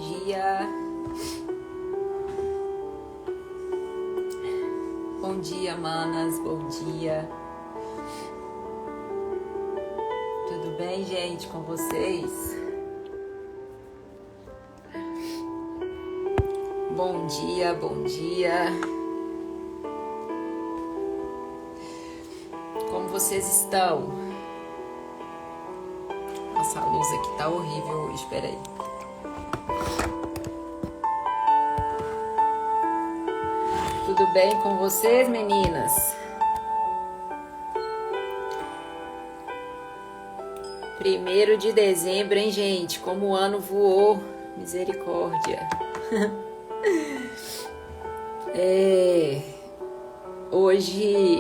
dia. Bom dia, manas. Bom dia. Tudo bem, gente, com vocês? Bom dia, bom dia. Como vocês estão? Nossa, a luz aqui tá horrível hoje, peraí. Tudo bem com vocês, meninas? 1º de dezembro, hein, gente? Como o ano voou. Misericórdia. Hoje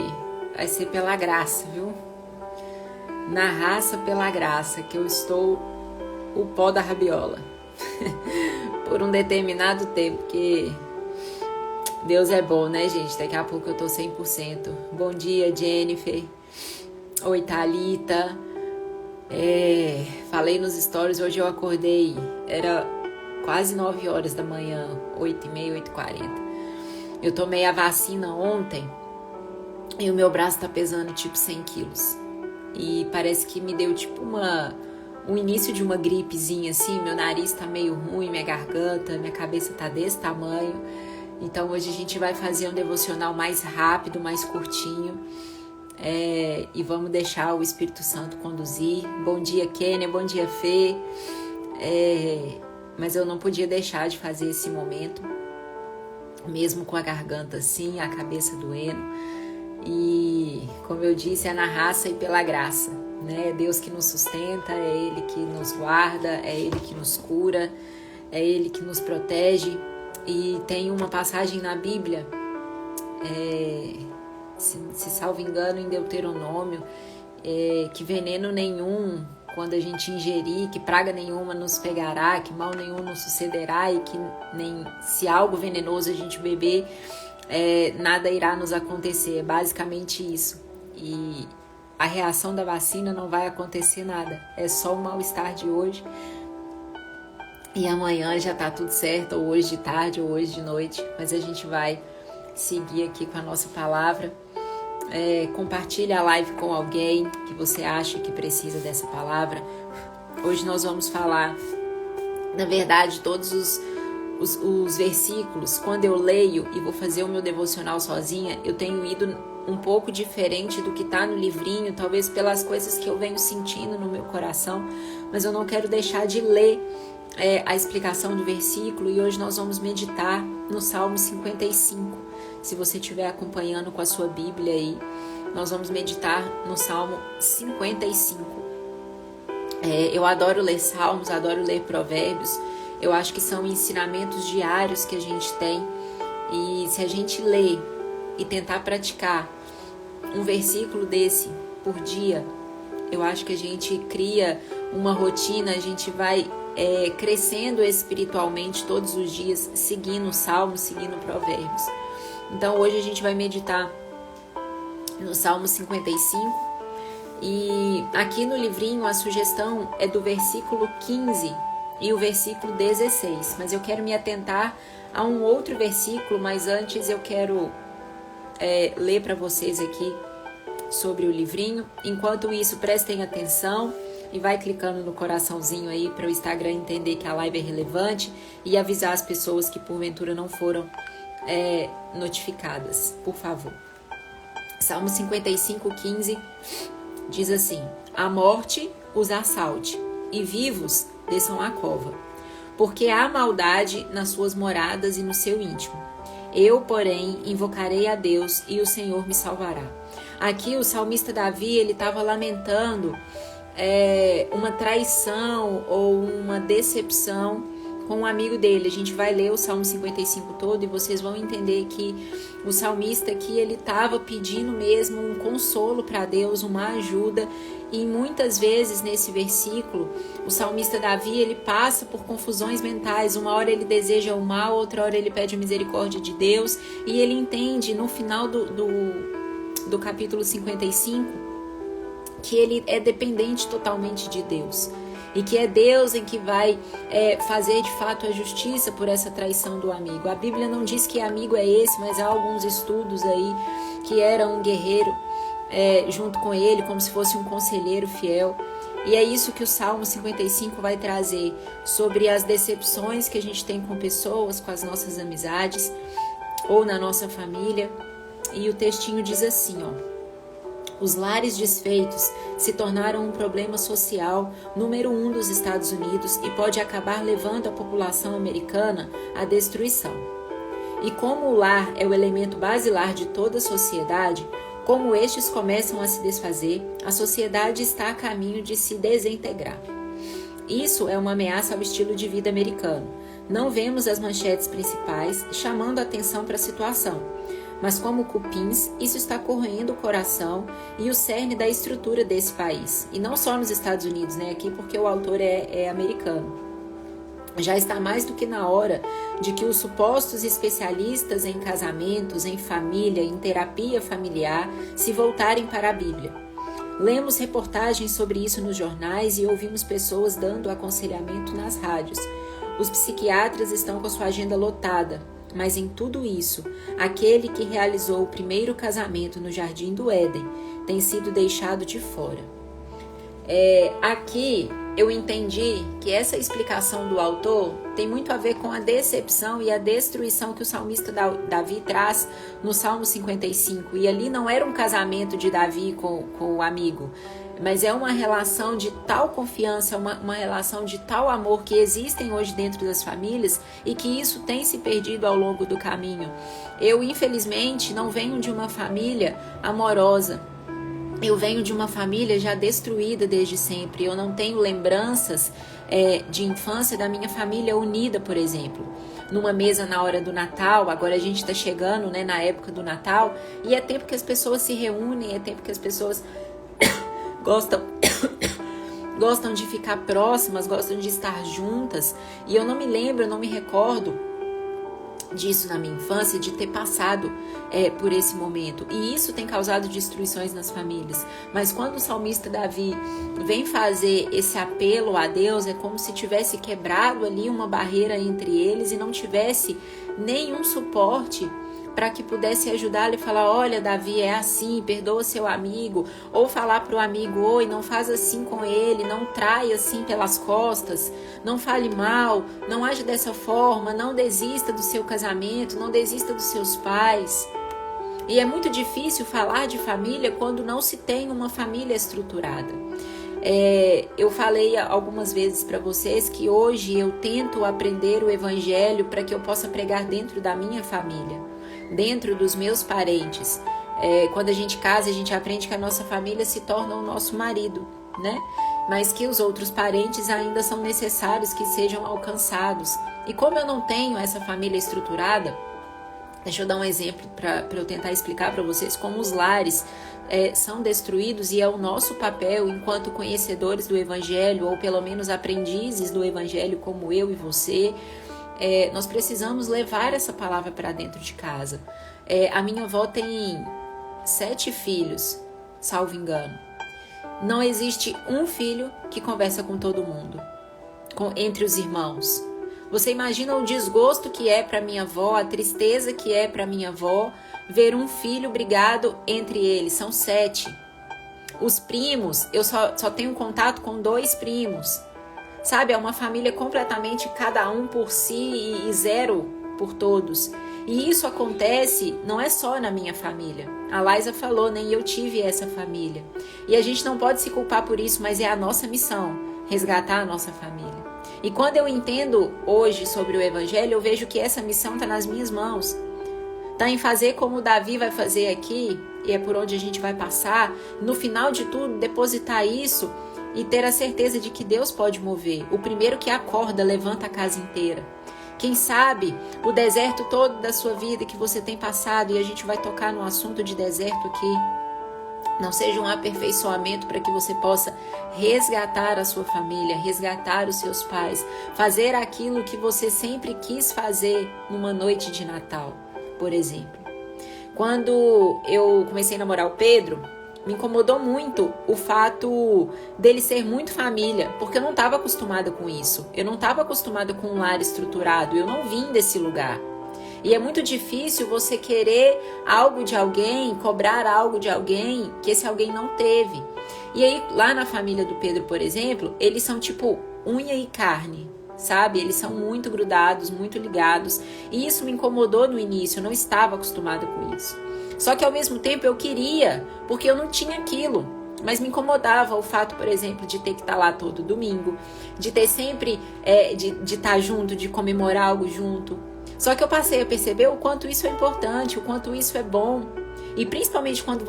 vai ser pela graça, viu? Na raça pela graça, que eu estou o pó da rabiola. Por um determinado tempo, porque Deus é bom, né, gente? Daqui a pouco eu tô 100%. Bom dia, Jennifer. Oi, Thalita. Falei nos stories, hoje eu acordei, era quase 9 horas da manhã, 8h30, 8h40. Eu tomei a vacina ontem e o meu braço tá pesando tipo 100 quilos. E parece que me deu tipo um início de uma gripezinha assim, meu nariz tá meio ruim, minha garganta, minha cabeça tá desse tamanho. Então hoje a gente vai fazer um devocional mais rápido, mais curtinho. E vamos deixar o Espírito Santo conduzir. Bom dia, Kênia, bom dia, Fê. Mas eu não podia deixar de fazer esse momento, mesmo com a garganta assim, a cabeça doendo. E, como eu disse, é na raça e pela graça, né? É Deus que nos sustenta, é Ele que nos guarda, é Ele que nos cura, é Ele que nos protege. E tem uma passagem na Bíblia, se salvo engano, em Deuteronômio, que veneno nenhum, quando a gente ingerir, que praga nenhuma nos pegará, que mal nenhum nos sucederá, e que nem se algo venenoso a gente beber, nada irá nos acontecer. É basicamente isso. E a reação da vacina não vai acontecer nada, é só o mal-estar de hoje. E amanhã já tá tudo certo, ou hoje de tarde, ou hoje de noite. Mas a gente vai seguir aqui com a nossa palavra. Compartilhe a live com alguém que você acha que precisa dessa palavra. Hoje nós vamos falar, na verdade, todos os versículos. Quando eu leio e vou fazer o meu devocional sozinha, eu tenho ido um pouco diferente do que tá no livrinho, talvez pelas coisas que eu venho sentindo no meu coração, mas eu não quero deixar de ler a explicação do versículo. E hoje nós vamos meditar no Salmo 55. Se você estiver acompanhando com a sua Bíblia aí, nós vamos meditar no Salmo 55. Eu adoro ler Salmos, adoro ler Provérbios. Eu acho que são ensinamentos diários que a gente tem. E se a gente ler e tentar praticar um versículo desse por dia, eu acho que a gente cria uma rotina, a gente vai crescendo espiritualmente todos os dias, seguindo Salmos, seguindo Provérbios. Então hoje a gente vai meditar no Salmo 55. E aqui no livrinho a sugestão é do versículo 15 e o versículo 16. Mas eu quero me atentar a um outro versículo, mas antes eu quero ler para vocês aqui sobre o livrinho. Enquanto isso, prestem atenção e vai clicando no coraçãozinho aí para o Instagram entender que a live é relevante e avisar as pessoas que porventura não foram notificadas, por favor. Salmo 55:15 diz assim: a morte os assalte e vivos desçam à cova, porque há maldade nas suas moradas e no seu íntimo. Eu, porém, invocarei a Deus e o Senhor me salvará. Aqui o salmista Davi, ele estava lamentando uma traição ou uma decepção com um amigo dele. A gente vai ler o Salmo 55 todo e vocês vão entender que o salmista aqui, ele estava pedindo mesmo um consolo para Deus, uma ajuda. E muitas vezes nesse versículo, o salmista Davi, ele passa por confusões mentais. Uma hora ele deseja o mal, outra hora ele pede a misericórdia de Deus. E ele entende no final do capítulo 55 que ele é dependente totalmente de Deus. e que é Deus em que vai fazer de fato a justiça por essa traição do amigo. A Bíblia não diz que amigo é esse, mas há alguns estudos aí que era um guerreiro junto com ele, como se fosse um conselheiro fiel. E é isso que o Salmo 55 vai trazer sobre as decepções que a gente tem com pessoas, com as nossas amizades ou na nossa família. E o textinho diz assim, os lares desfeitos se tornaram um problema social número 1 dos Estados Unidos e pode acabar levando a população americana à destruição. E como o lar é o elemento basilar de toda a sociedade, como estes começam a se desfazer, a sociedade está a caminho de se desintegrar. Isso é uma ameaça ao estilo de vida americano. Não vemos as manchetes principais chamando a atenção para a situação, mas como cupins, isso está corroendo o coração e o cerne da estrutura desse país. E não só nos Estados Unidos, aqui porque o autor é americano. Já está mais do que na hora de que os supostos especialistas em casamentos, em família, em terapia familiar se voltarem para a Bíblia. Lemos reportagens sobre isso nos jornais e ouvimos pessoas dando aconselhamento nas rádios. Os psiquiatras estão com sua agenda lotada, mas em tudo isso, aquele que realizou o primeiro casamento no Jardim do Éden tem sido deixado de fora. Aqui eu entendi que essa explicação do autor tem muito a ver com a decepção e a destruição que o salmista Davi traz no Salmo 55. E ali não era um casamento de Davi com o amigo, mas é uma relação de tal confiança, uma relação de tal amor que existem hoje dentro das famílias e que isso tem se perdido ao longo do caminho. Eu, infelizmente, não venho de uma família amorosa. Eu venho de uma família já destruída desde sempre. Eu não tenho lembranças de infância da minha família unida, por exemplo. Numa mesa na hora do Natal, agora a gente está chegando na época do Natal, e é tempo que as pessoas se reúnem, é tempo que as pessoas gostam de ficar próximas, gostam de estar juntas. E eu não me recordo disso na minha infância, de ter passado por esse momento. E isso tem causado destruições nas famílias. Mas quando o salmista Davi vem fazer esse apelo a Deus, é como se tivesse quebrado ali uma barreira entre eles e não tivesse nenhum suporte para que pudesse ajudá-lo e falar, olha, Davi, é assim, perdoa seu amigo, ou falar para o amigo, oi, não faz assim com ele, não trai assim pelas costas, não fale mal, não age dessa forma, não desista do seu casamento, não desista dos seus pais. E é muito difícil falar de família quando não se tem uma família estruturada. Eu falei algumas vezes para vocês que hoje eu tento aprender o evangelho para que eu possa pregar dentro da minha família, dentro dos meus parentes. Quando a gente casa, a gente aprende que a nossa família se torna o nosso marido, mas que os outros parentes ainda são necessários que sejam alcançados. E como eu não tenho essa família estruturada, deixa eu dar um exemplo para eu tentar explicar para vocês como os lares são destruídos, e é o nosso papel enquanto conhecedores do evangelho, ou pelo menos aprendizes do evangelho como eu e você. Nós precisamos levar essa palavra para dentro de casa. A minha avó tem 7 filhos, salvo engano. Não existe um filho que conversa com todo mundo, entre os irmãos. Você imagina o desgosto que é para minha avó, a tristeza que é para minha avó ver um filho brigado entre eles. São 7. Os primos, eu só tenho contato com 2 primos. Sabe, é uma família completamente cada um por si e 0 por todos. E isso acontece não é só na minha família. A Laisa falou, nem eu tive essa família. E a gente não pode se culpar por isso, mas é a nossa missão, resgatar a nossa família. E quando eu entendo hoje sobre o evangelho, eu vejo que essa missão está nas minhas mãos. Está em fazer como o Davi vai fazer aqui, e é por onde a gente vai passar. No final de tudo, depositar isso e ter a certeza de que Deus pode mover. O primeiro que acorda, levanta a casa inteira. Quem sabe o deserto todo da sua vida que você tem passado, e a gente vai tocar no assunto de deserto aqui, não seja um aperfeiçoamento para que você possa resgatar a sua família, resgatar os seus pais, fazer aquilo que você sempre quis fazer numa noite de Natal, por exemplo. Quando eu comecei a namorar o Pedro, me incomodou muito o fato dele ser muito família, porque eu não estava acostumada com isso. Eu não estava acostumada com um lar estruturado, eu não vim desse lugar. E é muito difícil você querer algo de alguém, cobrar algo de alguém que esse alguém não teve. E aí, lá na família do Pedro, por exemplo, eles são tipo unha e carne, sabe? Eles são muito grudados, muito ligados. E isso me incomodou no início, eu não estava acostumada com isso. Só que ao mesmo tempo eu queria, porque eu não tinha aquilo. Mas me incomodava o fato, por exemplo, de ter que estar lá todo domingo, de ter sempre, de estar junto, de comemorar algo junto. Só que eu passei a perceber o quanto isso é importante, o quanto isso é bom. E principalmente quando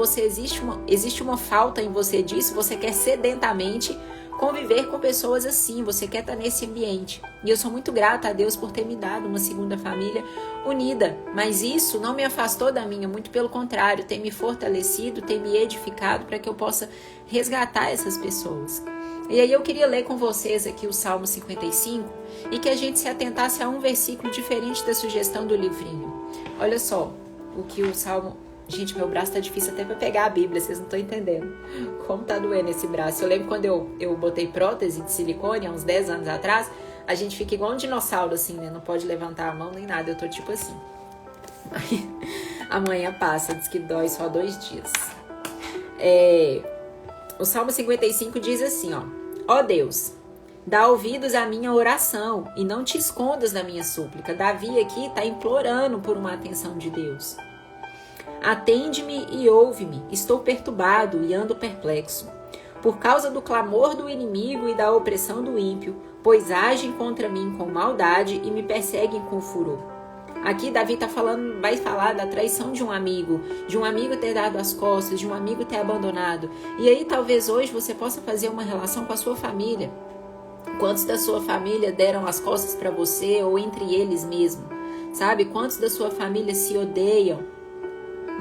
existe uma falta em você disso, você quer sedenamente conviver com pessoas assim, você quer estar nesse ambiente. E eu sou muito grata a Deus por ter me dado uma segunda família unida. Mas isso não me afastou da minha, muito pelo contrário, tem me fortalecido, tem me edificado para que eu possa resgatar essas pessoas. E aí eu queria ler com vocês aqui o Salmo 55 e que a gente se atentasse a um versículo diferente da sugestão do livrinho. Olha só o que o Salmo... Gente, meu braço tá difícil até pra pegar a Bíblia, vocês não estão entendendo como tá doendo esse braço. Eu lembro quando eu botei prótese de silicone, há uns 10 anos atrás, a gente fica igual um dinossauro assim, né? Não pode levantar a mão nem nada, eu tô tipo assim. Aí, amanhã passa, diz que dói só 2 dias. O Salmo 55 diz assim, ó: Ó Deus, dá ouvidos à minha oração e não te escondas da minha súplica. Davi aqui tá implorando por uma atenção de Deus. Atende-me e ouve-me, estou perturbado e ando perplexo, por causa do clamor do inimigo e da opressão do ímpio, pois agem contra mim com maldade e me perseguem com furor. Aqui Davi vai falar da traição de um amigo ter dado as costas, de um amigo ter abandonado. E aí talvez hoje você possa fazer uma relação com a sua família. Quantos da sua família deram as costas para você ou entre eles mesmo? Sabe? Quantos da sua família se odeiam?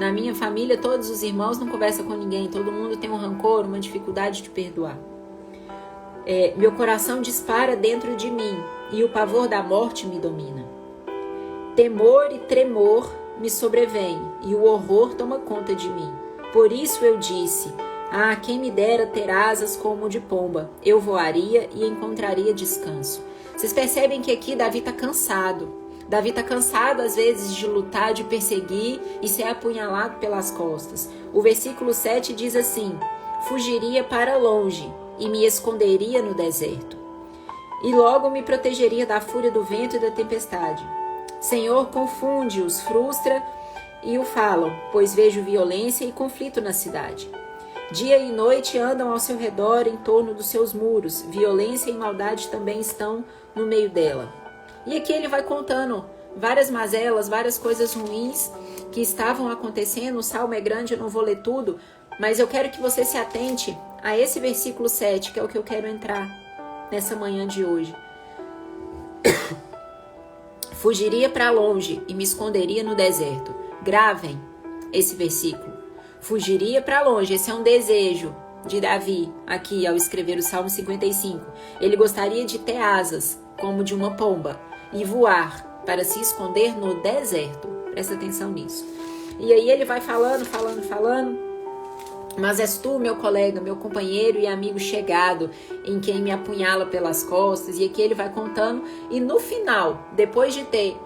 Na minha família, todos os irmãos não conversam com ninguém. Todo mundo tem um rancor, uma dificuldade de perdoar. Meu coração dispara dentro de mim e o pavor da morte me domina. Temor e tremor me sobrevêm e o horror toma conta de mim. Por isso eu disse: ah, quem me dera ter asas como de pomba. Eu voaria e encontraria descanso. Vocês percebem que aqui Davi está cansado. Davi está cansado, às vezes, de lutar, de perseguir e ser apunhalado pelas costas. O versículo 7 diz assim: fugiria para longe e me esconderia no deserto. E logo me protegeria da fúria do vento e da tempestade. Senhor, confunde-os, frustra e o falam, pois vejo violência e conflito na cidade. Dia e noite andam ao seu redor em torno dos seus muros. Violência e maldade também estão no meio dela. E aqui ele vai contando várias mazelas, várias coisas ruins que estavam acontecendo. O salmo é grande, eu não vou ler tudo, mas eu quero que você se atente a esse versículo 7, que é o que eu quero entrar nessa manhã de hoje. Fugiria para longe e me esconderia no deserto. Gravem esse versículo. Fugiria para longe, esse é um desejo de Davi, aqui ao escrever o Salmo 55. Ele gostaria de ter asas, como de uma pomba, e voar para se esconder no deserto. Presta atenção nisso. E aí ele vai falando. Mas és tu, meu colega, meu companheiro e amigo chegado, em quem me apunhala pelas costas. E aqui ele vai contando. E no final, depois de ter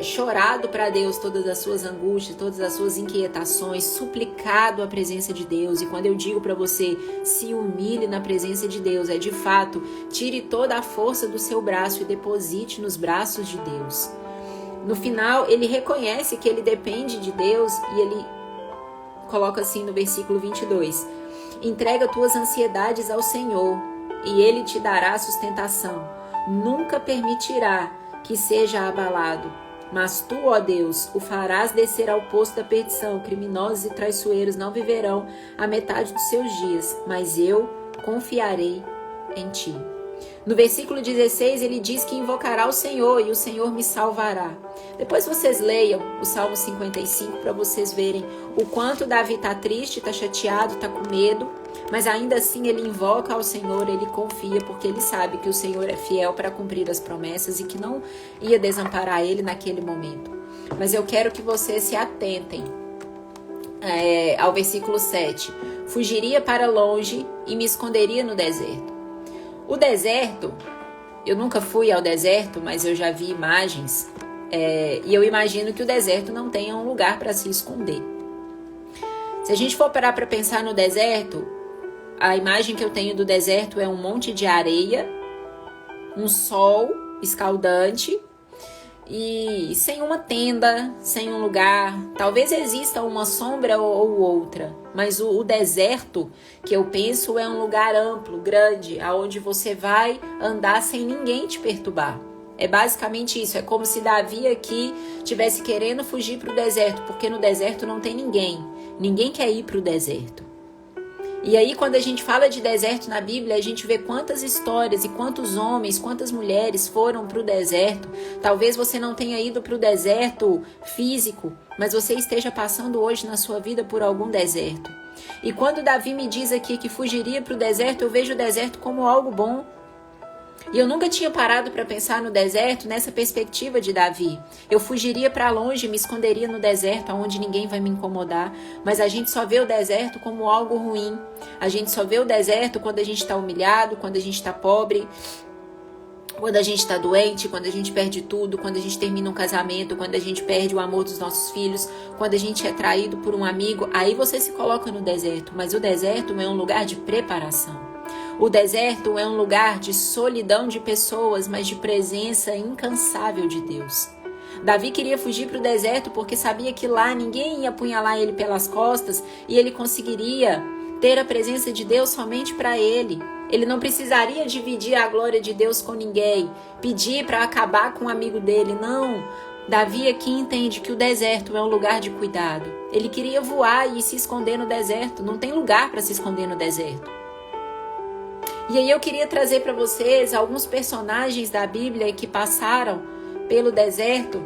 chorado para Deus todas as suas angústias, todas as suas inquietações, suplicado a presença de Deus. E quando eu digo para você, se humilhe na presença de Deus, é de fato, tire toda a força do seu braço e deposite nos braços de Deus. No final, ele reconhece que ele depende de Deus e ele coloca assim no versículo 22, entrega tuas ansiedades ao Senhor e ele te dará sustentação. Nunca permitirá que seja abalado. Mas tu, ó Deus, o farás descer ao poço da perdição. Criminosos e traiçoeiros não viverão a metade dos seus dias, mas eu confiarei em ti. No versículo 16, ele diz que invocará o Senhor e o Senhor me salvará. Depois vocês leiam o Salmo 55 para vocês verem o quanto Davi está triste, está chateado, está com medo, mas ainda assim ele invoca ao Senhor, ele confia, porque ele sabe que o Senhor é fiel para cumprir as promessas e que não ia desamparar ele naquele momento. Mas eu quero que vocês se atentem ao versículo 7. fugiria para longe e me esconderia no deserto. O deserto, eu nunca fui ao deserto, mas eu já vi imagens, e eu imagino que o deserto não tenha um lugar para se esconder. Se a gente for parar para pensar no deserto, a imagem que eu tenho do deserto é um monte de areia, um sol escaldante e sem uma tenda, sem um lugar. Talvez exista uma sombra ou outra, mas o deserto que eu penso é um lugar amplo, grande, aonde você vai andar sem ninguém te perturbar. É basicamente isso, é como se Davi aqui estivesse querendo fugir para o deserto, porque no deserto não tem ninguém. Ninguém quer ir para o deserto. E aí, quando a gente fala de deserto na Bíblia, a gente vê quantas histórias e quantos homens, quantas mulheres foram para o deserto. Talvez você não tenha ido para o deserto físico, mas você esteja passando hoje na sua vida por algum deserto. E quando Davi me diz aqui que fugiria para o deserto, eu vejo o deserto como algo bom. E eu nunca tinha parado para pensar no deserto nessa perspectiva de Davi. Eu fugiria para longe, me esconderia no deserto, onde ninguém vai me incomodar. Mas a gente só vê o deserto como algo ruim. A gente só vê o deserto quando a gente está humilhado, quando a gente está pobre, quando a gente está doente, quando a gente perde tudo, quando a gente termina um casamento, quando a gente perde o amor dos nossos filhos, quando a gente é traído por um amigo. Aí você se coloca no deserto. Mas o deserto é um lugar de preparação. O deserto é um lugar de solidão de pessoas, mas de presença incansável de Deus. Davi queria fugir para o deserto porque sabia que lá ninguém ia apunhalar ele pelas costas e ele conseguiria ter a presença de Deus somente para ele. Ele não precisaria dividir a glória de Deus com ninguém, pedir para acabar com um amigo dele, não. Davi aqui entende que o deserto é um lugar de cuidado. Ele queria voar e se esconder no deserto, não tem lugar para se esconder no deserto. E aí eu queria trazer para vocês alguns personagens da Bíblia que passaram pelo deserto.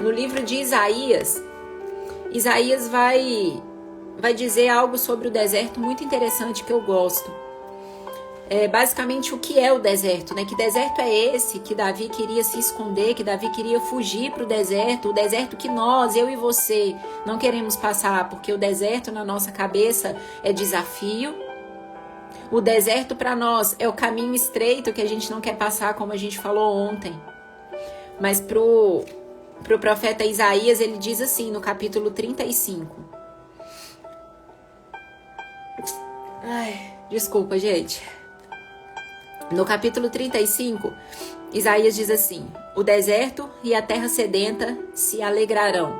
No livro de Isaías, Isaías vai dizer algo sobre o deserto muito interessante que eu gosto. Basicamente o que é o deserto, né? Que deserto é esse que Davi queria se esconder, que Davi queria fugir para o deserto que nós, eu e você, não queremos passar, porque o deserto na nossa cabeça é desafio. O deserto para nós é o caminho estreito que a gente não quer passar, como a gente falou ontem. Mas pro profeta Isaías, ele diz assim, no capítulo 35. Desculpa, gente. No capítulo 35, Isaías diz assim: o deserto e a terra sedenta se alegrarão.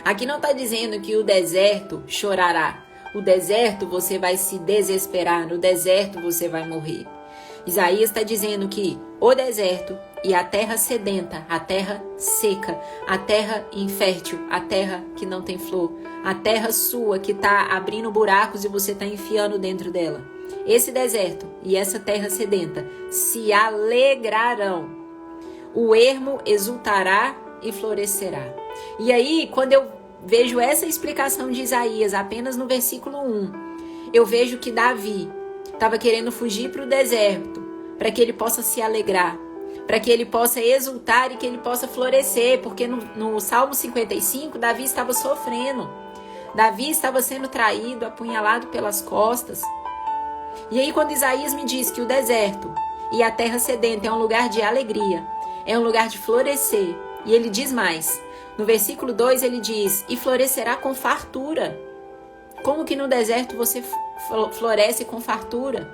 Aqui não está dizendo que o deserto chorará. O deserto você vai se desesperar, no deserto você vai morrer. Isaías está dizendo que o deserto e a terra sedenta, a terra seca, a terra infértil, a terra que não tem flor, a terra sua que está abrindo buracos e você está enfiando dentro dela. Esse deserto e essa terra sedenta se alegrarão. O ermo exultará e florescerá. E aí, quando eu vejo essa explicação de Isaías apenas no versículo 1, eu vejo que Davi estava querendo fugir para o deserto, para que ele possa se alegrar, para que ele possa exultar e que ele possa florescer, porque no Salmo 55, Davi estava sofrendo. Davi estava sendo traído, apunhalado pelas costas. E aí, quando Isaías me diz que o deserto e a terra sedenta é um lugar de alegria, é um lugar de florescer, e ele diz mais, no versículo 2 ele diz, e florescerá com fartura. Como que no deserto você floresce com fartura?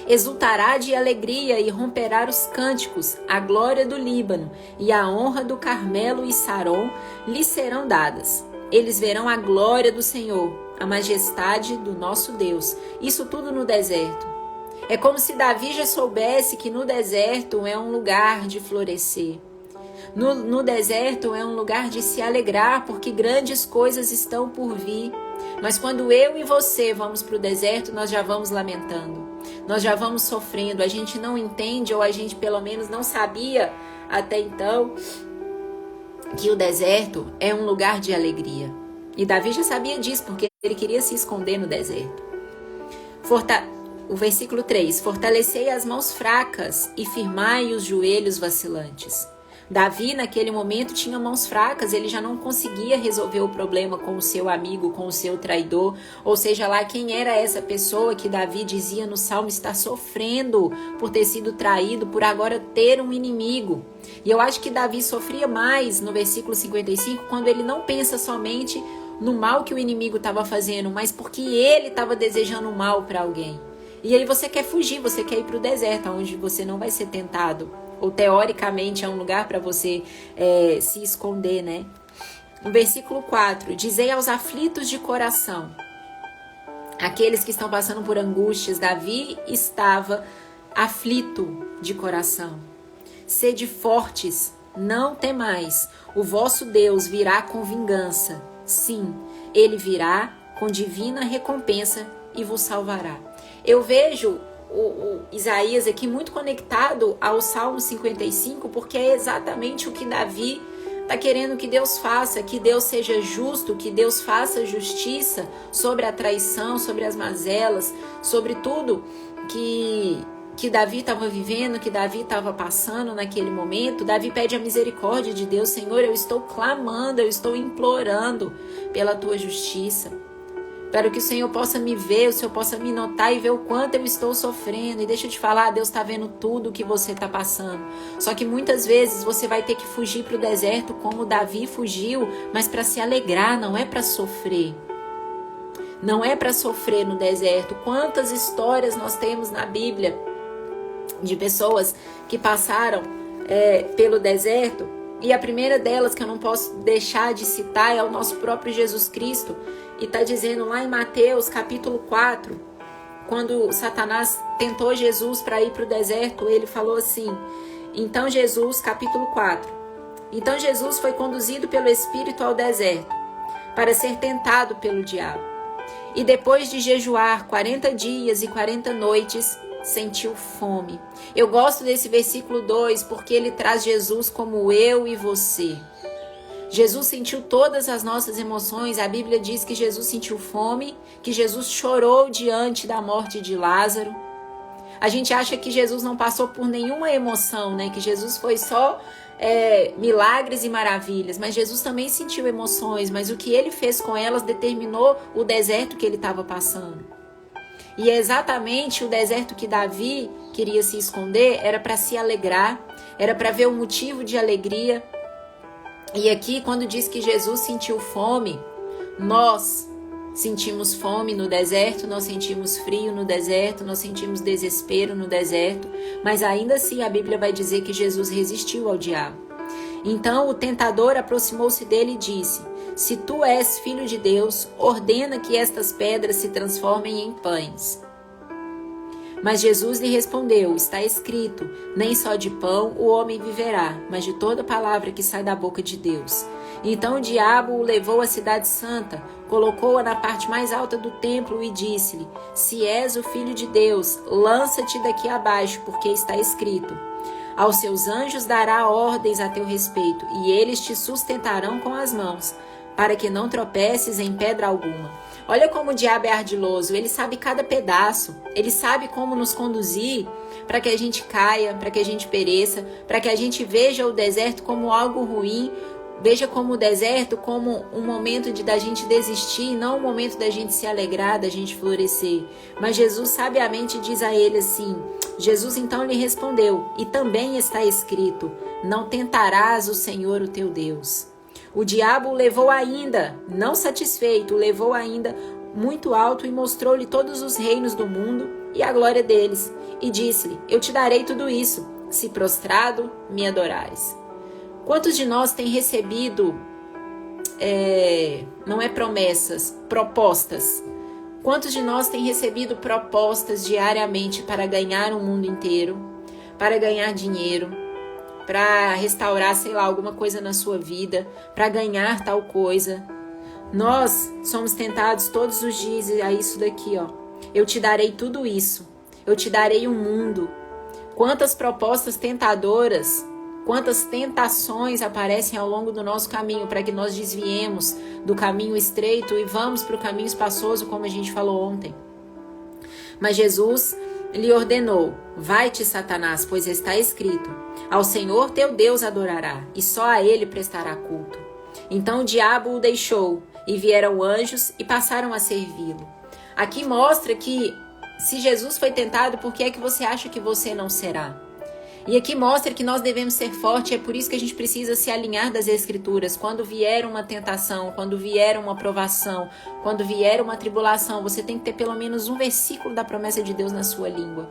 Exultará de alegria e romperá os cânticos, a glória do Líbano e a honra do Carmelo e Saron lhes serão dadas. Eles verão a glória do Senhor, a majestade do nosso Deus. Isso tudo no deserto. É como se Davi já soubesse que no deserto é um lugar de florescer. No deserto é um lugar de se alegrar, porque grandes coisas estão por vir. Mas quando eu e você vamos para o deserto, nós já vamos lamentando. Nós já vamos sofrendo. A gente não entende, ou a gente pelo menos não sabia até então, que o deserto é um lugar de alegria. E Davi já sabia disso, porque ele queria se esconder no deserto. O versículo 3. Fortalecei as mãos fracas e firmai os joelhos vacilantes. Davi, naquele momento, tinha mãos fracas, ele já não conseguia resolver o problema com o seu amigo, com o seu traidor, ou seja lá, quem era essa pessoa que Davi dizia no Salmo estar sofrendo por ter sido traído, por agora ter um inimigo. E eu acho que Davi sofria mais no versículo 55, quando ele não pensa somente no mal que o inimigo estava fazendo, mas porque ele estava desejando mal para alguém. E aí você quer fugir, você quer ir para o deserto, onde você não vai ser tentado. Ou teoricamente é um lugar para você se esconder, né? No versículo 4, dizei aos aflitos de coração, aqueles que estão passando por angústias, Davi estava aflito de coração. Sede fortes, não temais, o vosso Deus virá com vingança. Sim, ele virá com divina recompensa e vos salvará. Eu vejo o Isaías aqui muito conectado ao Salmo 55, porque é exatamente o que Davi está querendo que Deus faça, que Deus seja justo, que Deus faça justiça sobre a traição, sobre as mazelas, sobre tudo que Davi estava vivendo, que Davi estava passando naquele momento. Davi pede a misericórdia de Deus. Senhor, eu estou clamando, eu estou implorando pela tua justiça, para que o Senhor possa me ver, o Senhor possa me notar e ver o quanto eu estou sofrendo. E deixa eu te falar, Deus está vendo tudo o que você está passando. Só que muitas vezes você vai ter que fugir para o deserto como Davi fugiu, mas para se alegrar, não é para sofrer. Não é para sofrer no deserto. Quantas histórias nós temos na Bíblia de pessoas que passaram pelo deserto, e a primeira delas que eu não posso deixar de citar é o nosso próprio Jesus Cristo, e está dizendo lá em Mateus capítulo 4, quando Satanás tentou Jesus para ir para o deserto, ele falou assim, então Jesus, capítulo 4, então Jesus foi conduzido pelo Espírito ao deserto, para ser tentado pelo diabo, e depois de jejuar 40 dias e 40 noites, sentiu fome. Eu gosto desse versículo 2 porque ele traz Jesus como eu e você. Jesus sentiu todas as nossas emoções. A Bíblia diz que Jesus sentiu fome, que Jesus chorou diante da morte de Lázaro. A gente acha que Jesus não passou por nenhuma emoção, né? Que Jesus foi só milagres e maravilhas, mas Jesus também sentiu emoções, mas o que ele fez com elas determinou o deserto que ele estava passando. E é exatamente o deserto que Davi queria se esconder, era para se alegrar, era para ver o motivo de alegria. E aqui, quando diz que Jesus sentiu fome, nós sentimos fome no deserto, nós sentimos frio no deserto, nós sentimos desespero no deserto, mas ainda assim a Bíblia vai dizer que Jesus resistiu ao diabo. Então o tentador aproximou-se dele e disse, se tu és filho de Deus, ordena que estas pedras se transformem em pães. Mas Jesus lhe respondeu, está escrito, nem só de pão o homem viverá, mas de toda palavra que sai da boca de Deus. Então o diabo o levou à cidade santa, colocou-a na parte mais alta do templo e disse-lhe, se és o filho de Deus, lança-te daqui abaixo, porque está escrito, aos seus anjos dará ordens a teu respeito, e eles te sustentarão com as mãos, para que não tropeces em pedra alguma. Olha como o diabo é ardiloso, ele sabe cada pedaço, ele sabe como nos conduzir para que a gente caia, para que a gente pereça, para que a gente veja o deserto como algo ruim, veja como o deserto como um momento da gente desistir, não um momento da gente se alegrar, da gente florescer. Mas Jesus sabiamente diz a ele assim, Jesus então lhe respondeu, e também está escrito, não tentarás o Senhor o teu Deus. O diabo o levou ainda, não satisfeito, o levou ainda muito alto e mostrou-lhe todos os reinos do mundo e a glória deles. E disse-lhe, eu te darei tudo isso, se prostrado me adorares. Quantos de nós têm recebido, não é promessas, propostas? Quantos de nós têm recebido propostas diariamente para ganhar o mundo inteiro, para ganhar dinheiro, para restaurar, sei lá, alguma coisa na sua vida, para ganhar tal coisa? Nós somos tentados todos os dias a isso daqui, ó. Eu te darei tudo isso. Eu te darei o mundo. Quantas propostas tentadoras, quantas tentações aparecem ao longo do nosso caminho para que nós desviemos do caminho estreito e vamos para o caminho espaçoso, como a gente falou ontem. Mas Jesus lhe ordenou, vai-te, Satanás, pois está escrito, Ao Senhor teu Deus adorará, e só a ele prestará culto. Então o diabo o deixou, e vieram anjos e passaram a servi-lo. Aqui mostra que se Jesus foi tentado, por que é que você acha que você não será? E aqui mostra que nós devemos ser fortes, é por isso que a gente precisa se alinhar das Escrituras. Quando vier uma tentação, quando vier uma provação, quando vier uma tribulação, você tem que ter pelo menos um versículo da promessa de Deus na sua língua.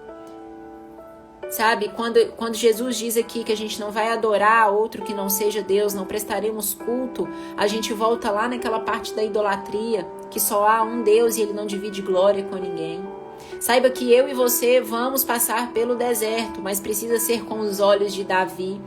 Sabe, quando Jesus diz aqui que a gente não vai adorar outro que não seja Deus, não prestaremos culto, a gente volta lá naquela parte da idolatria, que só há um Deus e ele não divide glória com ninguém. Saiba que eu e você vamos passar pelo deserto, mas precisa ser com os olhos de Davi.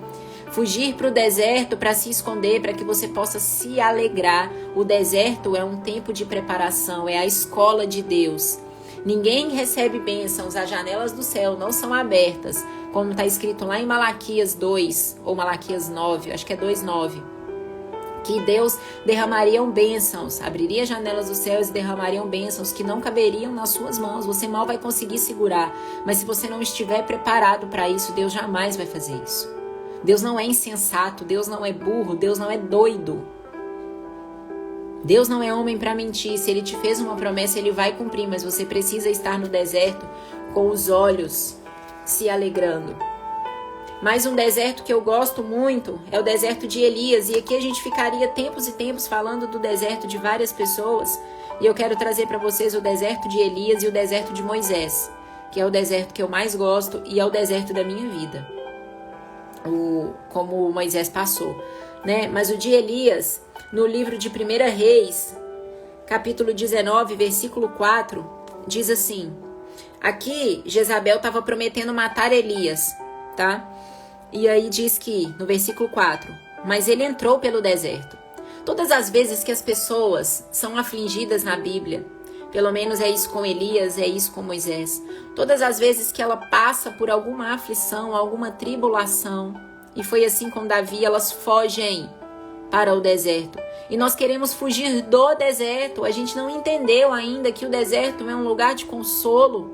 Fugir para o deserto para se esconder, para que você possa se alegrar. O deserto é um tempo de preparação, é a escola de Deus. Ninguém recebe bênçãos, as janelas do céu não são abertas, como está escrito lá em Malaquias 2, ou Malaquias 9, acho que é 2:9, que Deus derramaria bênçãos, abriria as janelas dos céus e derramariam bênçãos que não caberiam nas suas mãos, você mal vai conseguir segurar, mas se você não estiver preparado para isso, Deus jamais vai fazer isso. Deus não é insensato, Deus não é burro, Deus não é doido. Deus não é homem para mentir. Se Ele te fez uma promessa, Ele vai cumprir, mas você precisa estar no deserto com os olhos se alegrando. Mais um deserto que eu gosto muito é o deserto de Elias, e aqui a gente ficaria tempos e tempos falando do deserto de várias pessoas, e eu quero trazer para vocês o deserto de Elias e o deserto de Moisés, que é o deserto que eu mais gosto e é o deserto da minha vida, como Moisés passou, né? Mas o de Elias, no livro de 1 Reis, capítulo 19, versículo 4, diz assim, aqui Jezabel estava prometendo matar Elias, tá? E aí diz que, no versículo 4, mas ele entrou pelo deserto. Todas as vezes que as pessoas são afligidas na Bíblia, pelo menos é isso com Elias, é isso com Moisés, todas as vezes que ela passa por alguma aflição, alguma tribulação, e foi assim com Davi, elas fogem para o deserto. E nós queremos fugir do deserto. A gente não entendeu ainda que o deserto é um lugar de consolo.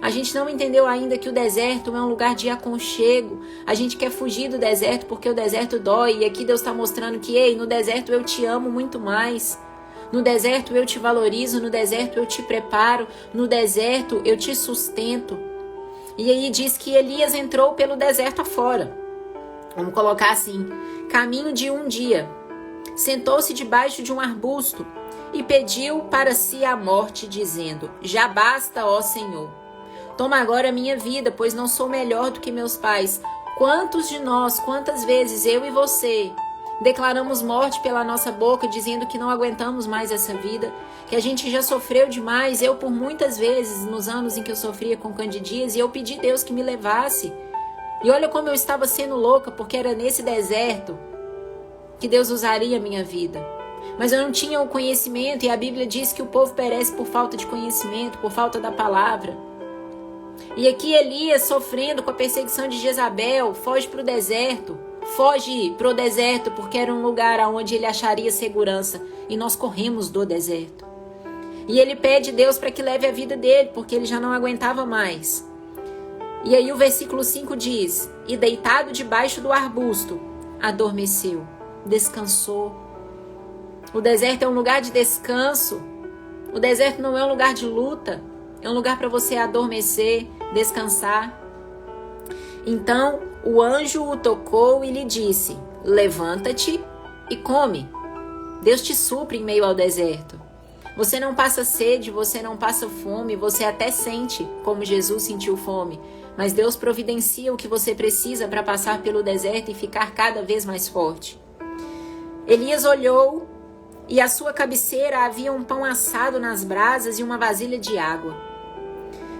A gente não entendeu ainda que o deserto é um lugar de aconchego. A gente quer fugir do deserto porque o deserto dói. E aqui Deus está mostrando que, ei, no deserto eu te amo muito mais. No deserto eu te valorizo. No deserto eu te preparo. No deserto eu te sustento. E aí diz que Elias entrou pelo deserto afora. Vamos colocar assim, caminho de um dia. Sentou-se debaixo de um arbusto e pediu para si a morte, dizendo, já basta, ó Senhor. Toma agora a minha vida, pois não sou melhor do que meus pais. Quantos de nós, quantas vezes eu e você declaramos morte pela nossa boca, dizendo que não aguentamos mais essa vida, que a gente já sofreu demais. Eu, por muitas vezes, nos anos em que eu sofria com candidíase, eu pedi a Deus que me levasse. E olha como eu estava sendo louca, porque era nesse deserto que Deus usaria a minha vida. Mas eu não tinha o conhecimento, e a Bíblia diz que o povo perece por falta de conhecimento, por falta da palavra. E aqui Elias, sofrendo com a perseguição de Jezabel, foge para o deserto. Foge para o deserto porque era um lugar onde ele acharia segurança. E nós corremos do deserto. E ele pede a Deus para que leve a vida dele, porque ele já não aguentava mais. E aí o versículo 5 diz, e deitado debaixo do arbusto, adormeceu, descansou. O deserto é um lugar de descanso. O deserto não é um lugar de luta. É um lugar para você adormecer, descansar. Então o anjo o tocou e lhe disse, levanta-te e come. Deus te supre em meio ao deserto. Você não passa sede, você não passa fome, você até sente como Jesus sentiu fome. Mas Deus providencia o que você precisa para passar pelo deserto e ficar cada vez mais forte. Elias olhou e à sua cabeceira havia um pão assado nas brasas e uma vasilha de água.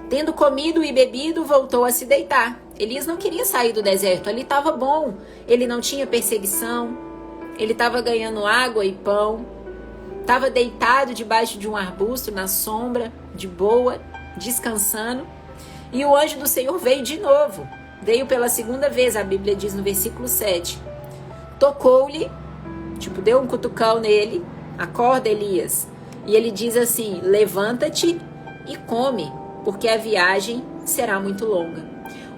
Tendo comido e bebido, voltou a se deitar. Elias não queria sair do deserto, ali estava bom. Ele não tinha perseguição, ele estava ganhando água e pão. Estava deitado debaixo de um arbusto, na sombra, de boa, descansando. E o anjo do Senhor veio de novo. Veio pela segunda vez, a Bíblia diz no versículo 7. Tocou-lhe, deu um cutucão nele. Acorda, Elias. E ele diz assim, levanta-te e come, porque a viagem será muito longa.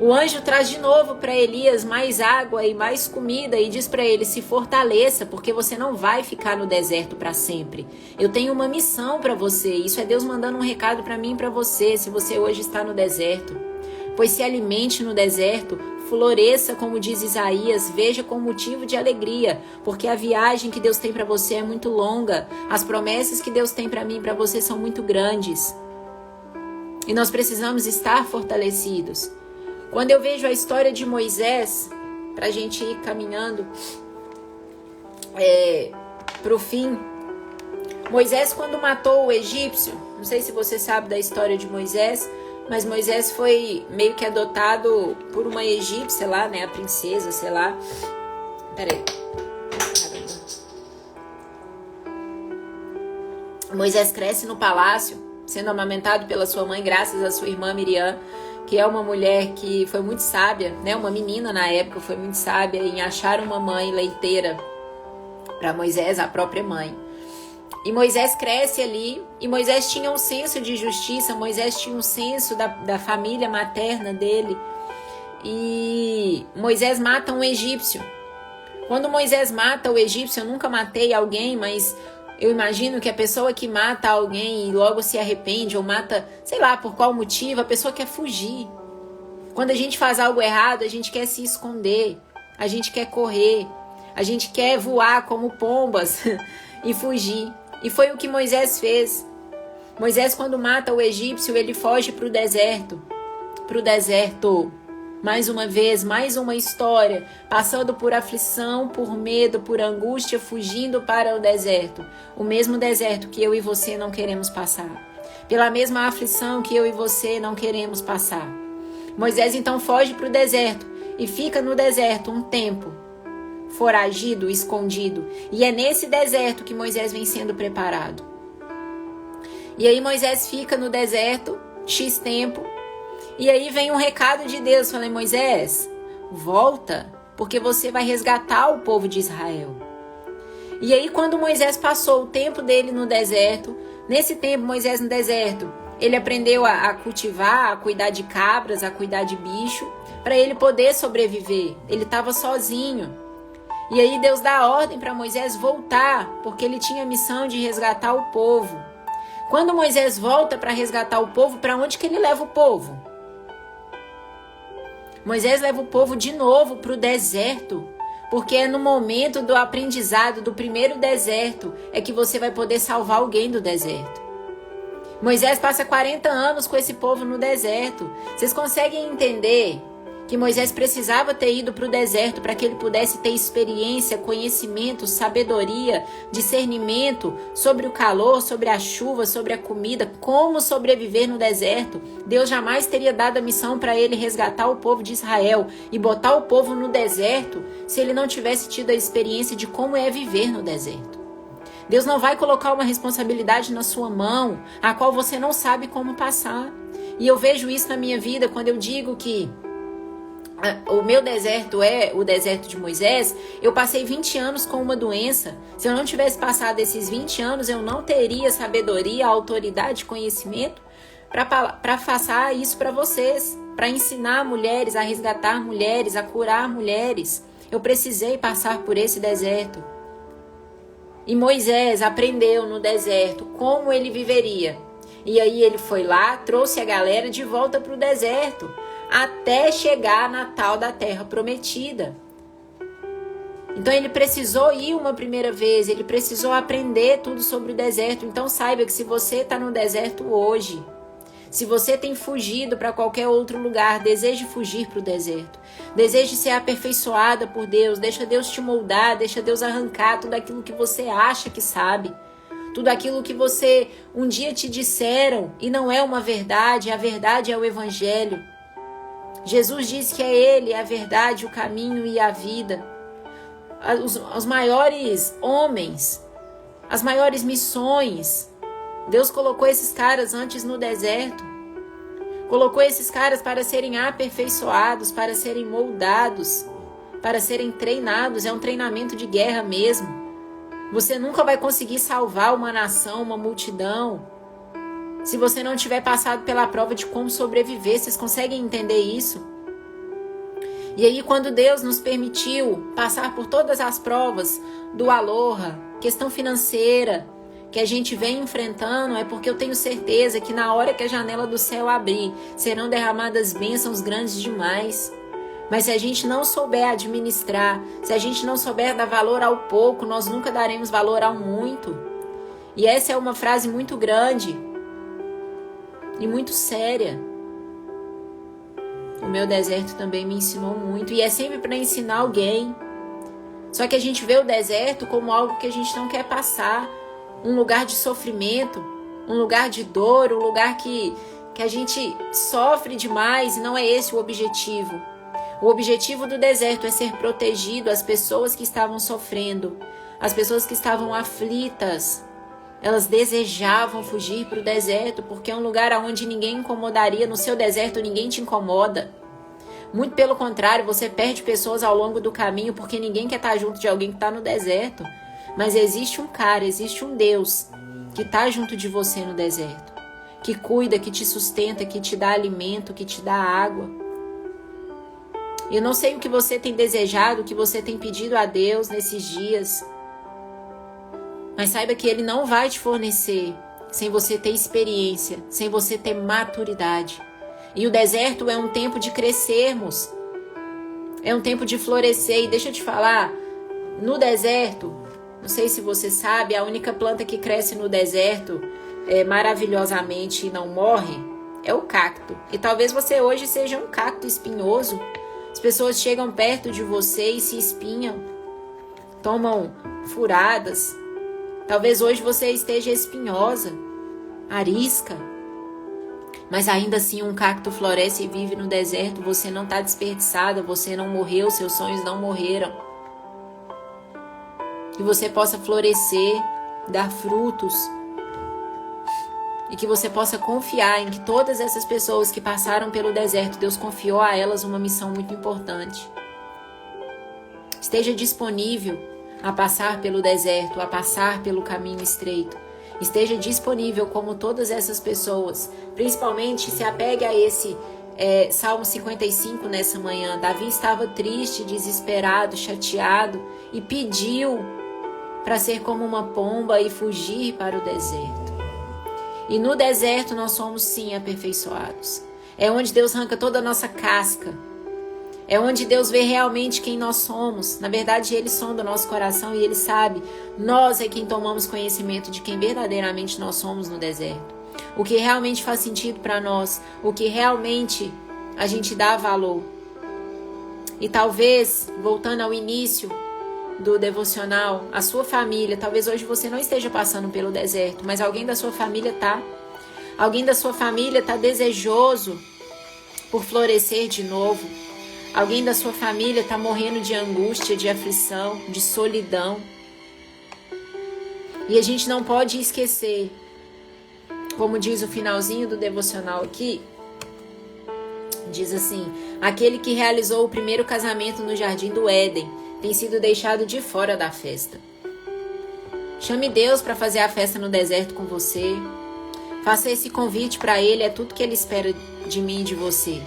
O anjo traz de novo para Elias mais água e mais comida e diz para ele: se fortaleça, porque você não vai ficar no deserto para sempre. Eu tenho uma missão para você. Isso é Deus mandando um recado para mim e para você, se você hoje está no deserto. Pois se alimente no deserto, floresça, como diz Isaías, veja com motivo de alegria, porque a viagem que Deus tem para você é muito longa. As promessas que Deus tem para mim e para você são muito grandes. E nós precisamos estar fortalecidos. Quando eu vejo a história de Moisés, para a gente ir caminhando para o fim, Moisés, quando matou o egípcio, não sei se você sabe da história de Moisés, mas Moisés foi meio que adotado por uma egípcia lá, né, a princesa, sei lá. Peraí. Moisés cresce no palácio, sendo amamentado pela sua mãe, graças à sua irmã Miriam, que é uma mulher que foi muito sábia, né? Uma menina na época foi muito sábia em achar uma mãe leiteira para Moisés, a própria mãe. E Moisés cresce ali, e Moisés tinha um senso de justiça, Moisés tinha um senso da família materna dele, e Moisés mata um egípcio. Quando Moisés mata o egípcio, eu nunca matei alguém, mas eu imagino que a pessoa que mata alguém e logo se arrepende, ou mata, sei lá por qual motivo, a pessoa quer fugir. Quando a gente faz algo errado, a gente quer se esconder, a gente quer correr, a gente quer voar como pombas e fugir. E foi o que Moisés fez. Moisés, quando mata o egípcio, ele foge para o deserto. Mais uma vez, mais uma história, passando por aflição, por medo, por angústia, fugindo para o deserto. O mesmo deserto que eu e você não queremos passar. Pela mesma aflição que eu e você não queremos passar. Moisés então foge para o deserto e fica no deserto um tempo, foragido, escondido. E é nesse deserto que Moisés vem sendo preparado. E aí Moisés fica no deserto, X tempo. E aí vem um recado de Deus. Falei: Moisés, volta, porque você vai resgatar o povo de Israel. E aí quando Moisés passou o tempo dele no deserto, nesse tempo Moisés no deserto, ele aprendeu a cultivar, a cuidar de cabras, a cuidar de bicho, para ele poder sobreviver. Ele estava sozinho. E aí Deus dá a ordem para Moisés voltar, porque ele tinha a missão de resgatar o povo. Quando Moisés volta para resgatar o povo, para onde que ele leva o povo? Moisés leva o povo de novo para o deserto, porque é no momento do aprendizado, do primeiro deserto, é que você vai poder salvar alguém do deserto. Moisés passa 40 anos com esse povo no deserto. Vocês conseguem entender que Moisés precisava ter ido para o deserto para que ele pudesse ter experiência, conhecimento, sabedoria, discernimento sobre o calor, sobre a chuva, sobre a comida, como sobreviver no deserto. Deus jamais teria dado a missão para ele resgatar o povo de Israel e botar o povo no deserto se ele não tivesse tido a experiência de como é viver no deserto. Deus não vai colocar uma responsabilidade na sua mão, a qual você não sabe como passar. E eu vejo isso na minha vida quando eu digo que o meu deserto é o deserto de Moisés. Eu passei 20 anos com uma doença. Se eu não tivesse passado esses 20 anos, eu não teria sabedoria, autoridade, conhecimento para passar isso para vocês, para ensinar mulheres, a resgatar mulheres, a curar mulheres. Eu precisei passar por esse deserto. E Moisés aprendeu no deserto como ele viveria. E aí ele foi lá, trouxe a galera de volta para o deserto, até chegar na tal da terra prometida. Então ele precisou ir uma primeira vez, ele precisou aprender tudo sobre o deserto. Então saiba que se você está no deserto hoje, se você tem fugido para qualquer outro lugar, deseje fugir para o deserto. Deseje ser aperfeiçoada por Deus, deixa Deus te moldar, deixa Deus arrancar tudo aquilo que você acha que sabe. Tudo aquilo que você um dia te disseram e não é uma verdade, a verdade é o Evangelho. Jesus diz que é Ele a verdade, o caminho e a vida. Os maiores homens, as maiores missões, Deus colocou esses caras antes no deserto. Colocou esses caras para serem aperfeiçoados, para serem moldados, para serem treinados. É um treinamento de guerra mesmo. Você nunca vai conseguir salvar uma nação, uma multidão, se você não tiver passado pela prova de como sobreviver. Vocês conseguem entender isso? E aí, quando Deus nos permitiu passar por todas as provas do Aloha, questão financeira que a gente vem enfrentando, é porque eu tenho certeza que na hora que a janela do céu abrir, serão derramadas bênçãos grandes demais. Mas se a gente não souber administrar, se a gente não souber dar valor ao pouco, nós nunca daremos valor ao muito. E essa é uma frase muito grande e muito séria. O meu deserto também me ensinou muito, e é sempre para ensinar alguém. Só que a gente vê o deserto como algo que a gente não quer passar, um lugar de sofrimento, um lugar de dor, um lugar que a gente sofre demais, e não é esse o objetivo. O objetivo do deserto é ser protegido às pessoas que estavam sofrendo, as pessoas que estavam aflitas. Elas desejavam fugir para o deserto, porque é um lugar onde ninguém incomodaria. No seu deserto ninguém te incomoda. Muito pelo contrário, você perde pessoas ao longo do caminho, porque ninguém quer estar junto de alguém que está no deserto. Mas existe um cara, existe um Deus que está junto de você no deserto, que cuida, que te sustenta, que te dá alimento, que te dá água. Eu não sei o que você tem desejado, o que você tem pedido a Deus nesses dias, mas saiba que Ele não vai te fornecer sem você ter experiência, sem você ter maturidade. E o deserto é um tempo de crescermos, é um tempo de florescer. E deixa eu te falar, no deserto, não sei se você sabe, a única planta que cresce no deserto maravilhosamente e não morre é o cacto. E talvez você hoje seja um cacto espinhoso. As pessoas chegam perto de você e se espinham, tomam furadas. Talvez hoje você esteja espinhosa, arisca, mas ainda assim um cacto floresce e vive no deserto. Você não está desperdiçada, você não morreu, seus sonhos não morreram. Que você possa florescer, dar frutos, e que você possa confiar em que todas essas pessoas que passaram pelo deserto, Deus confiou a elas uma missão muito importante. Esteja disponível a passar pelo deserto, a passar pelo caminho estreito. Esteja disponível como todas essas pessoas. Principalmente se apegue a esse Salmo 55 nessa manhã. Davi estava triste, desesperado, chateado e pediu para ser como uma pomba e fugir para o deserto. E no deserto nós somos sim aperfeiçoados. É onde Deus arranca toda a nossa casca. É onde Deus vê realmente quem nós somos. Na verdade, Ele sonda o nosso coração e Ele sabe. Nós é quem tomamos conhecimento de quem verdadeiramente nós somos no deserto. O que realmente faz sentido para nós. O que realmente a gente dá valor. E talvez, voltando ao início do devocional, a sua família, talvez hoje você não esteja passando pelo deserto, mas alguém da sua família tá. Alguém da sua família está desejoso por florescer de novo. Alguém da sua família está morrendo de angústia, de aflição, de solidão. E a gente não pode esquecer, como diz o finalzinho do devocional aqui, diz assim: aquele que realizou o primeiro casamento no jardim do Éden tem sido deixado de fora da festa. Chame Deus para fazer a festa no deserto com você. Faça esse convite para Ele, é tudo que Ele espera de mim e de você.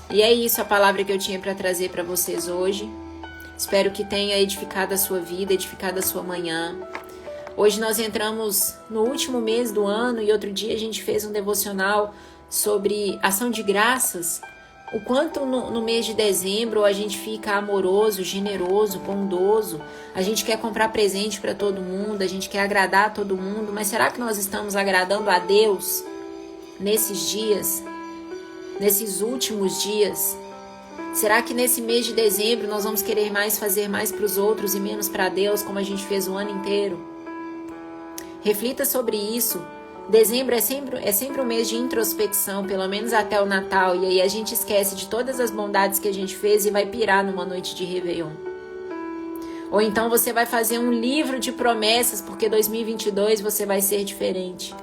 E é isso a palavra que eu tinha para trazer para vocês hoje. Espero que tenha edificado a sua vida, edificado a sua manhã. Hoje nós entramos no último mês do ano e outro dia a gente fez um devocional sobre ação de graças. O quanto no mês de dezembro a gente fica amoroso, generoso, bondoso. A gente quer comprar presente para todo mundo, a gente quer agradar a todo mundo. Mas será que nós estamos agradando a Deus nesses dias? Nesses últimos dias? Será que nesse mês de dezembro nós vamos querer mais fazer mais para os outros e menos para Deus, como a gente fez o ano inteiro? Reflita sobre isso. Dezembro é sempre um mês de introspecção, pelo menos até o Natal, e aí a gente esquece de todas as bondades que a gente fez e vai pirar numa noite de Réveillon. Ou então você vai fazer um livro de promessas, porque 2022 você vai ser diferente.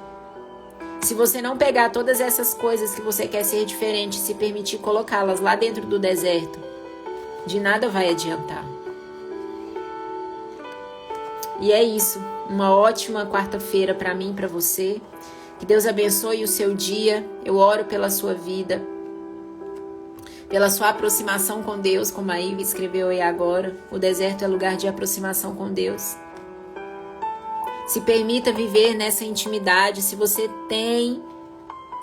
Se você não pegar todas essas coisas que você quer ser diferente e se permitir colocá-las lá dentro do deserto, de nada vai adiantar. E é isso. Uma ótima quarta-feira para mim e para você. Que Deus abençoe o seu dia. Eu oro pela sua vida. pela sua aproximação com Deus, como a Ivy escreveu aí agora. O deserto é lugar de aproximação com Deus. Se permita viver nessa intimidade. Se você tem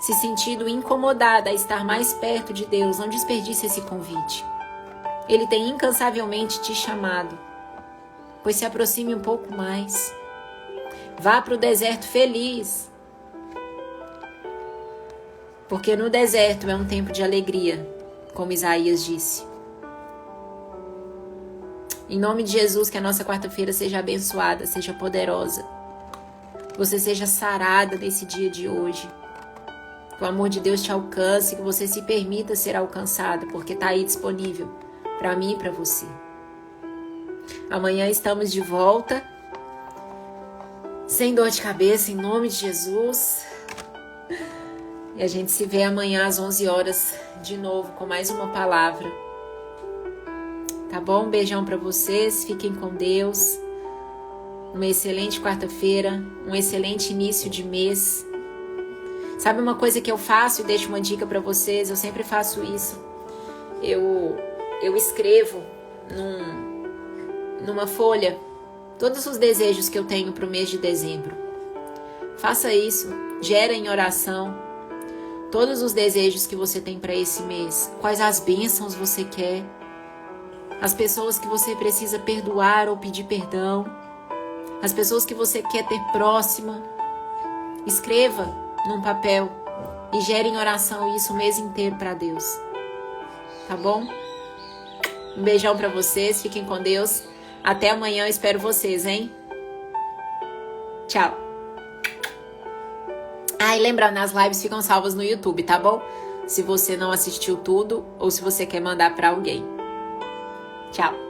se sentido incomodada a estar mais perto de Deus, não desperdice esse convite. Ele tem incansavelmente te chamado, pois se aproxime um pouco mais. Vá para o deserto feliz, porque no deserto é um tempo de alegria, como Isaías disse. Em nome de Jesus, que a nossa quarta-feira seja abençoada, seja poderosa. Você seja sarada nesse dia de hoje. Que o amor de Deus te alcance, que você se permita ser alcançado, porque está aí disponível para mim e para você. Amanhã estamos de volta, sem dor de cabeça, em nome de Jesus. E a gente se vê amanhã às 11 horas de novo com mais uma palavra. Tá bom? Um beijão para vocês, fiquem com Deus. Uma excelente quarta-feira, um excelente início de mês. Sabe uma coisa que eu faço e deixo uma dica para vocês? Eu sempre faço isso. Eu escrevo numa folha todos os desejos que eu tenho para o mês de dezembro. Faça isso, gera em oração todos os desejos que você tem para esse mês. Quais as bênçãos você quer, as pessoas que você precisa perdoar ou pedir perdão, as pessoas que você quer ter próxima. Escreva num papel e gere em oração isso o mês inteiro para Deus. Tá bom? Um beijão para vocês, fiquem com Deus. Até amanhã, eu espero vocês, hein? Tchau. E lembrando, as lives ficam salvas no YouTube, tá bom? Se você não assistiu tudo ou se você quer mandar para alguém. Tchau.